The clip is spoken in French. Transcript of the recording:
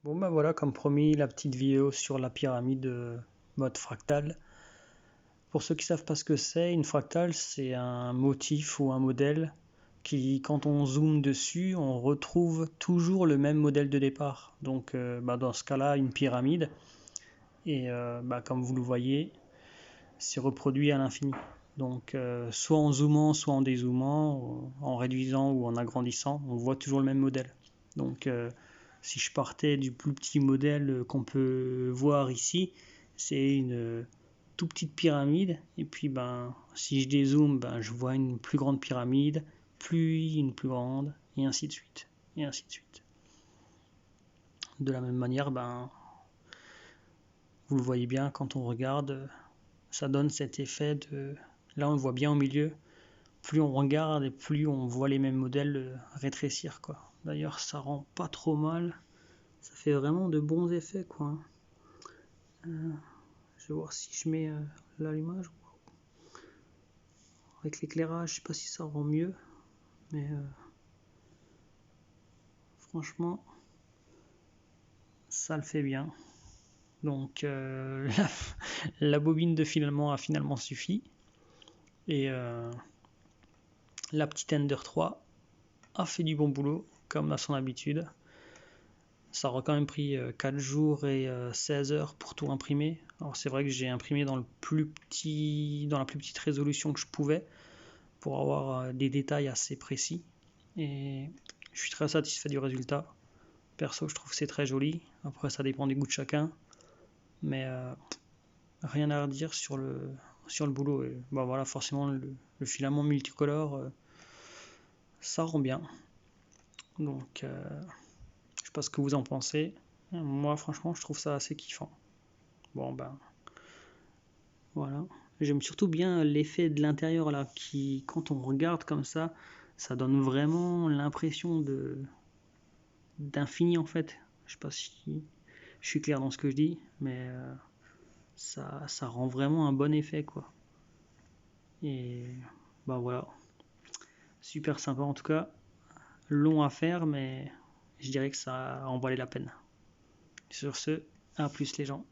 Bon bah voilà, comme promis, la petite vidéo sur la pyramide mode fractal. Pour ceux qui savent pas ce que c'est, une fractale, c'est un motif ou un modèle qui, quand on zoome dessus, on retrouve toujours le même modèle de départ. Donc dans ce cas-là, une pyramide. Et comme vous le voyez, c'est reproduit à l'infini. Donc soit en zoomant, soit en dézoomant, en réduisant ou en agrandissant, on voit toujours le même modèle. Donc si je partais du plus petit modèle qu'on peut voir ici, c'est une toute petite pyramide. Et puis si je dézoome, je vois une plus grande pyramide, puis une plus grande, et ainsi de suite. Et ainsi de suite. De la même manière, vous le voyez bien quand on regarde, ça donne cet effet de... Là on le voit bien au milieu, plus on regarde et plus on voit les mêmes modèles rétrécir, quoi. D'ailleurs ça rend pas trop mal, ça fait vraiment de bons effets, quoi. Je vais voir si je mets là l'image. Avec l'éclairage, je sais pas si ça rend mieux, mais franchement ça le fait bien. Donc la bobine de filament a finalement suffi, et la petite Ender 3 a fait du bon boulot comme à son habitude. Ça aura quand même pris 4 jours et 16 heures pour tout imprimer. Alors c'est vrai que j'ai imprimé dans la plus petite résolution que je pouvais pour avoir des détails assez précis. Et je suis très satisfait du résultat. Perso, je trouve que c'est très joli. Après, ça dépend des goûts de chacun. Mais rien à redire sur le boulot. Et voilà, forcément, le filament multicolore, ça rend bien. Donc, je sais pas ce que vous en pensez. Moi, franchement, je trouve ça assez kiffant. Bon, voilà. J'aime surtout bien l'effet de l'intérieur là, qui, quand on regarde comme ça donne vraiment l'impression d'infini en fait. Je sais pas si je suis clair dans ce que je dis, mais ça rend vraiment un bon effet, quoi. Et voilà. Super sympa en tout cas. Long à faire, mais je dirais que ça en valait la peine. Sur ce, à plus les gens.